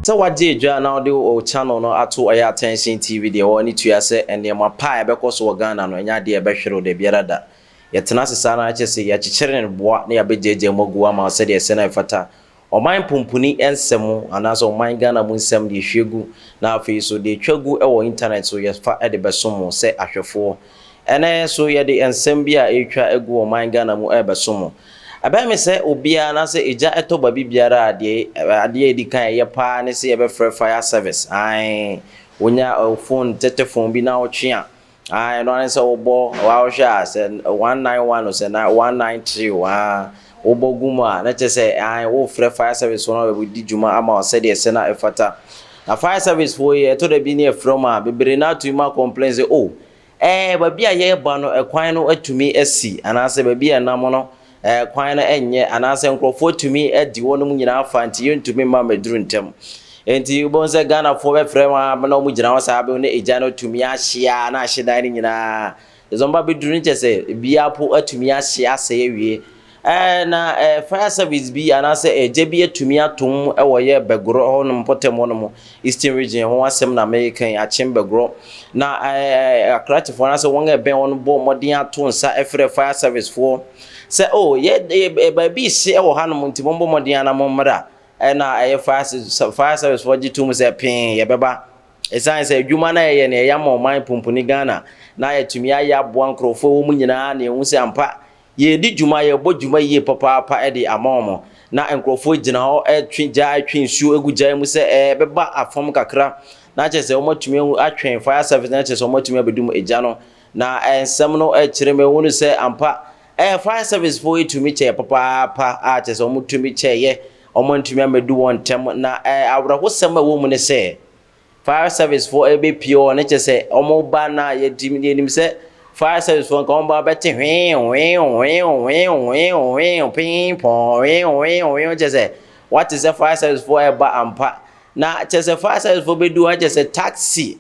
So what did you now do o channel no ato aya attention TV de woni tua se ene ma pa e beko so Ghana no nya de e be hwere de biara da yetena sesa na che se ya chichire ne boa na ya bejeje mogu ama se de se na fata oman pumpuni ensem anaso oman Ghana mu nsem de hwegu na afi so de twagu e wo internet so yefa e de besomo se ahwefo ene so ye de ensem bia etwa egu oman Ghana mu e besomo aba me se obia na se eja eto ba bibiara ade edi kan ye pa ne se ye be fire service ai wonya phone telephone bi na otwe ai no ne se obo wa hwa se 191 se na 193 wa obo guma na che se ai wo fire service no be di juma ama o se de se na efata na fire service for ye to de bi ne from a bebre na to ma complain say oh ba bia ye ba no ekwan no atumi asi ana se ba bia na mo no kwan na enye anase nkrofo tumi edi wonum nyina afa nti yentumi ma meduru ntem enti ubonse Ghana fo be frem na mu gyina wasa be ne eja no tumi ahia na ahida ni nyina ezomba be duru nchese bia po atumi ahia se ewie na fire service bi anase eje bi atumi atom ewoye begro honum potem honum eastern region ho asem na American achim begro na akrati fo na se won ebe won bo modin ato nsa efre fire service fo say oh ye baby se e wo hanom nti mombo modin ana mommra na fire service for gitum say pin ye beba esan say adwuma na ye ne ya ma man pumpuni Ghana na ye tumi aya boa nkrofo wo mu nyina na ehu se ampa ye di dwuma ye bo dwuma ye papa e di amomo na nkrofo gina ho twinja atwinsu egugya mu se beba afom kakra na che se wo matumi atwen fire service na che se wo matumi abedum eja no na ensem no kireme wonu se ampa fire service for you to me che papa artist o mutumi che ye o mutumi amedu won tem na awra hosema wo mu ne se fire service for ebe pure ne che se o mo ba na ye dim se fire service for ko ba beti ping pong che se what is the fire service for eba ampa na che se fire service for be do che se taxi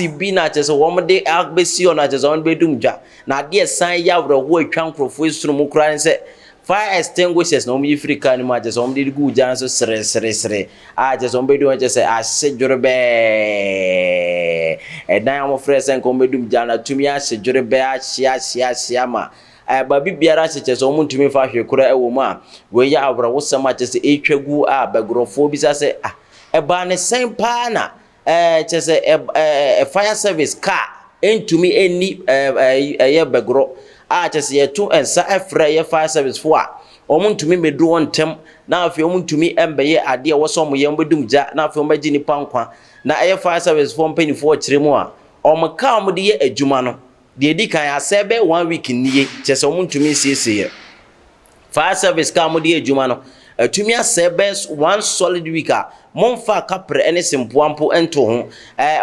bi na che se wo de agbesi ona che se on be dumja na de san ya wro wo atwa nkrofo esuru mu kura se fire extinguishers no mi Africa ni ma che se on de gu jan so sre che se on be do che se asejorebe dan am frese nko be dumja na tumi asejorebe ahia ma ba bibiara che se on tumi fa hwe kura ewo mu a we ya awro wo sama che se etwagu bagorofo bi sa se eba ne sen pa na just a fire service car into me any begro just ye to ensa efra fire service for omun to me medu on tem na afi omun to me embeye ade wo so mo yem bedum ja na afi omaji ni pankwa na fire service for mpani for kiremu a omka omde ye adwuma no de edi kan asebe 1 week niye just omun to me sese fire service car omde ye adwuma no atumi asebe 1 solid week a monfa kapre ene simpoampo ento ho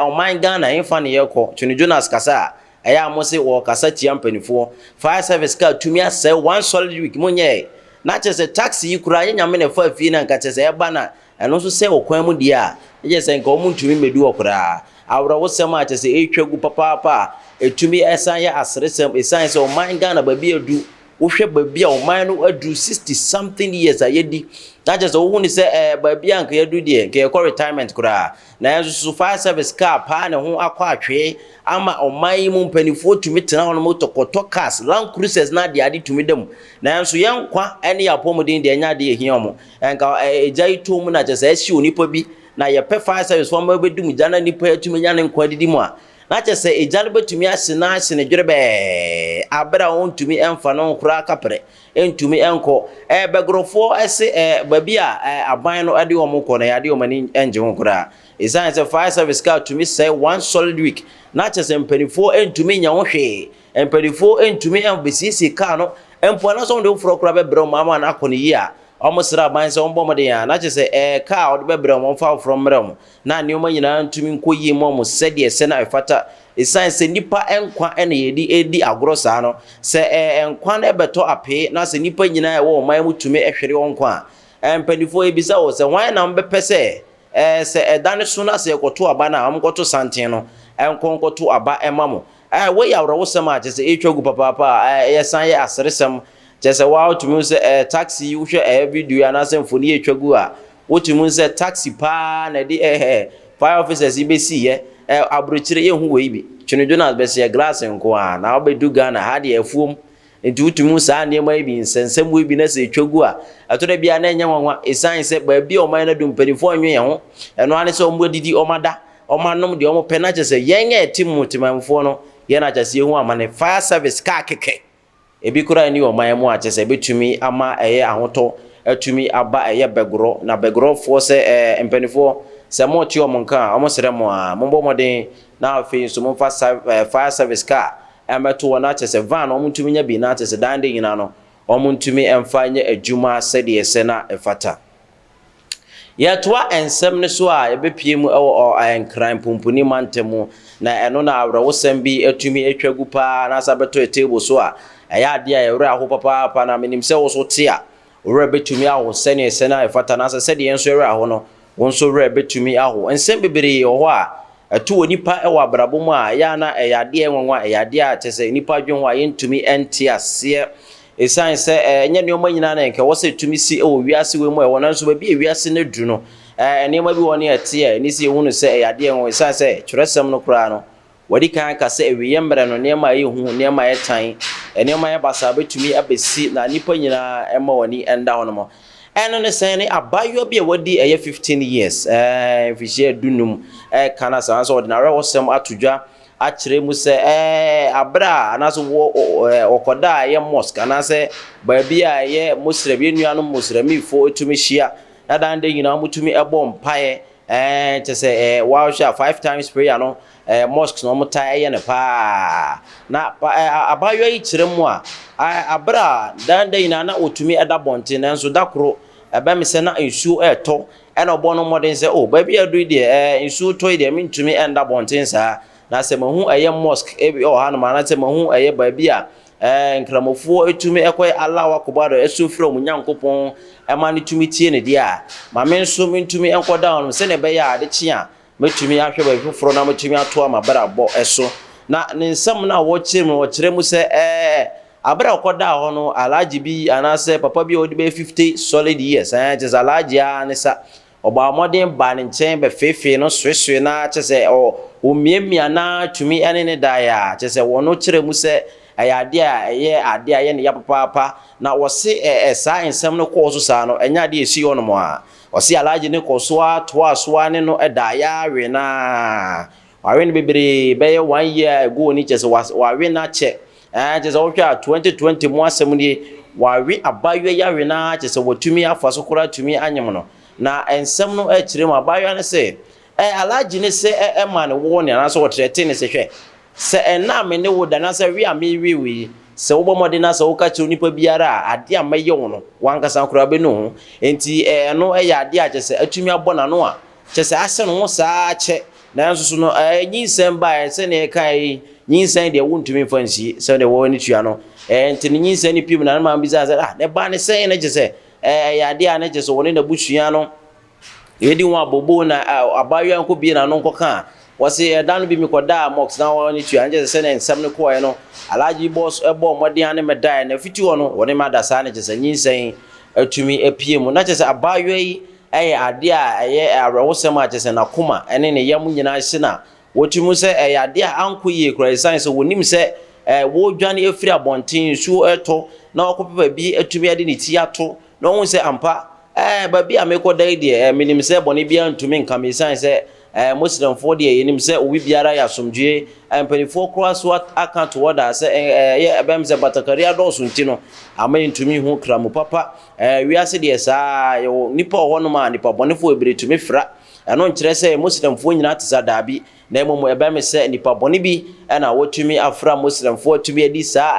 oman Ghana infa ne yekọ Tuni Jonas kasa aya amose wo kasa tiampanifo fire service car atumi asebe 1 solid week monye na chese taxi yikura nyame ne fa fie na nka chese eba na eno so se okwan mu dia ye se nka omuntumi medu okura awra wo sema chese etwagu papa etumi esan ya asresem esan se oman Ghana ba bi edu wohwe babia o man no adu 60 something years ayedi na just wo huni se babia anka yadu de ke ko retirement kura na yanzu fire service car pa ne ho akwa atwe ama o man mu mpanifo tumi tena ho moto koto cars Land Cruisers na de ade tumi dem na yanzu yankwa ene ya pomodin de nya de ehia mo enka ejai to mu na just esi onipa bi na ye pe fire service fo ma bedum jana nipa atumi nya ne nkwa didi mu a na che se ejale betumi asena asene dwerebe abra on tumi emfa no kura kapre entumi enko begorofo ese babi a aban no ade omo ko na yade omani enje ho kura isan se fire service car tumi say 1 solid week na che se mpanifo entumi nya ho hwe mpanifo entumi embesisi car no empo na so de furo kura be bro mama na akoni yi a omusra ban se on bomode ya na che se car od be bro mo fa from mrem na ne o manyina ntumi nkoyi mo sede se na efata isan se nipa enkwa ene yedi edi agoro sa no se enkwa na ebeto ape na se nipa nyina e wo man mutumi ehwere onkwa empanifo ebisa wo se wan na mbepese se edane so na se ekoto aba na amkoto santen no enkonkoto aba emamo we ya wro wo sema che se etwagu papa yesan ye asresem just a wow to me say taxi you share video and as mfoni etwagu a wotimu se taxi pa na de fire officers ibesi ye abrochire ye hu we bi twene Jonas be se glass nko a na obedu Ghana ha de afuom enti wotimu sa ne ma bi nsensem we bi na se twagu a atode bia na enya nwanwa esan se ba bi o man na dum perifo anwe ho eno ane se ombo didi omada omanom de omo pena che se yen etimu timamfo no ye na che se hu amane fire service ka keke ebi kura ni oman mu a che se betumi ama eye ahoto atumi aba eye begro na begro fo se empenifo se mo ti omonka omo sere mo a mombo moden na afi so mo fire service car emeto wona che se van omo tumi nya bi na che se dande nyina no omo tumi emfa nya adwuma se de se na efata yetwa ensem ne so a ebepiem ewo enkran pompuni mantemu na eno na awra wosem bi atumi atwagu pa na sabeto table so a eya ade a ewra ho papa na menim se wo so te a owra betumi aho sene na efata na se de enso ewra ho no wonso owra betumi aho ensem bebere ho a eto onipa ewo abrabo mu a ya na eya ade enwanwa eya ade a tese onipa dwon a yentumi ente ase esan se enye ne omanyina na nke wo se tumi si ewo wiase we mu e wona nso ba bi wiase ne du no enema bi woni ete ni si ehunu se eya ade enwo esan se twerɛsɛm no kura no wadi kan ka se ewiye mbre no nema ye hu nema ye tan nema ye basa betumi abesi na nipa nyina ema woni enda hono mo eno ne sen ne abayo bi e wadi eye 15 years fihye dunum kana sa so ordinary wosem atudwa akire mu se abra anaso wo okoda ye mosque anase ba bi a ye muslim ye nuanu muslimi fo etumi hia adande nyina mutumi ebo mpae te se wa sha 5 times prayer no mosques no muta ye ne pa na abayo yi kire mu a abra dande nyina na otumi eda bonte nanso dakro eba me se na nsu eto ena obo no modern se ba bi adu de nsu to de mintumi enda bonte sa na se mahu eye mosque ebi o hanu ma na se mahu eye ba bi a nkramofo etumi ekoy Allah akobado esu fira mu nyankopon ema ne tumi tie ne dia ma men so mentumi enkoda on se ne be ya de chia metumi ahwe ba fufuro na metumi ato amabara bo eso na ne nsam na wo kire mu se abara okoda ho no alaji bi anase papa bi odi be 50 solid years just alaji anisa oba modern ba ne nchen be fefe no sweswe na chese o miemia na tumi ene ne da ya chese wono kire mu se ayade a ye ne ya papa na wo se sa ensem no ko so sa no enya de esi ho no mo a wo se alaji ne ko so aso ane no da ya we na wa we ne bebere be 1 year ago ni chese wa we na che chese wo hwa 2020 mo asem ni wa we abayo ya we na chese wo tumi afaso kura tumi anyem no na ensem no akire mu abayo ne se alaji ne se ma ne wo ne na so wo trete ne se hwe se na me ne wo da na se wi a me wi se wo bomode na se wo ka chi onipa biara ade a maye wo no wankasa kura be no enti no ya ade a chese atumi abona no a chese ase no sa che na nso so no nyinsem ba se ne kai nyinsen de wo ntumi fansi se de wo ni tua no enti nyinsen ni pim na ma biza se ne ba ne se ne chese ya ade a ne chese wo ne na busua no yedi wo abobo na abayo anko bi na no nko ka wase danu bi mikoda mox na woni tu anje se ne nsam ne ko no alaji boss ebo modin ane medai na fiti wono woni ma da sa ne je se nyinsen atumi apie mu na je se abayo yi ade a awrawosem a je se na koma ene ne yam nyina hye na wotimu se ade a anko yi kura science wonim se wo dwane afiri abonten su eto na okopepa bi atumi ade ne ti ato na won se ampa ba bi amekoda ide minim se boni bia ntumi nka me science Muslim for the yenim se obi biara ya somdwe empanifo kro so account order se ye ebem se batakari adoso ntino amani ntumi hu kramu papa wiase de sa yo nipa ho no ma nipa bonefo ebire tumi fra eno nkire se Muslim fo nyina tisa dabi na emom ebem se nipa boni bi na wotumi afra Muslim fo tumi edi sa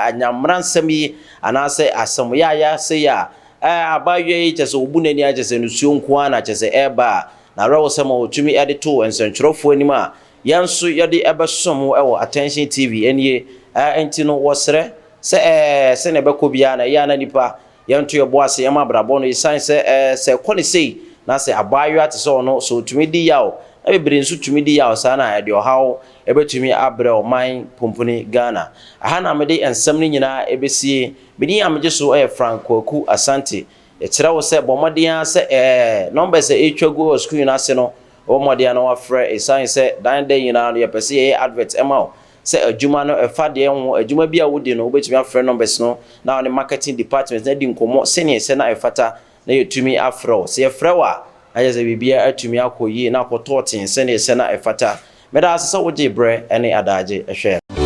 anyamransam yi anase asam ya se ya abaye chese obunani a chese nusuo nko ana chese eba na rawo sama otumi ede to ensentrofo anima yanso yede ebesom ewo attention tv enie enti no wosre se ne beko bia na ya na nipa yanto ye boase yama brabo no isan se kone sei na se abayo ate so no so otumi di yawo ebere nso tumi di yawo sa na ede ohawo ebetumi abre oman pompuni Ghana aha na mede ensem ni nyina ebesie bini amje so Franco Aku Asante yɛkyerɛ wo sɛ bɔ mmɔden sɛ numbers ɛtwa gu screen ase no wo mmɔden no wafrɛ ɛsiane sɛ dan da nyinaa no yɛpɛ sɛ yɛyɛ advert ɛma wo sɛ adwuma no ɛfa deɛ ho adwuma bi a wodi no wobɛtumi afrɛ numbers no na ne marketing department na di nkɔmmɔ sɛneɛ sɛ na ɛfata na yɛtumi afrɛ wo sɛ yɛfrɛ wo a ayɛ sɛ biribiara atumi akɔ yie na akɔtɔɔ ten sɛneɛ sɛ na ɛfata mɛda ase sɛ wogye berɛ ne adagye ɛhwɛ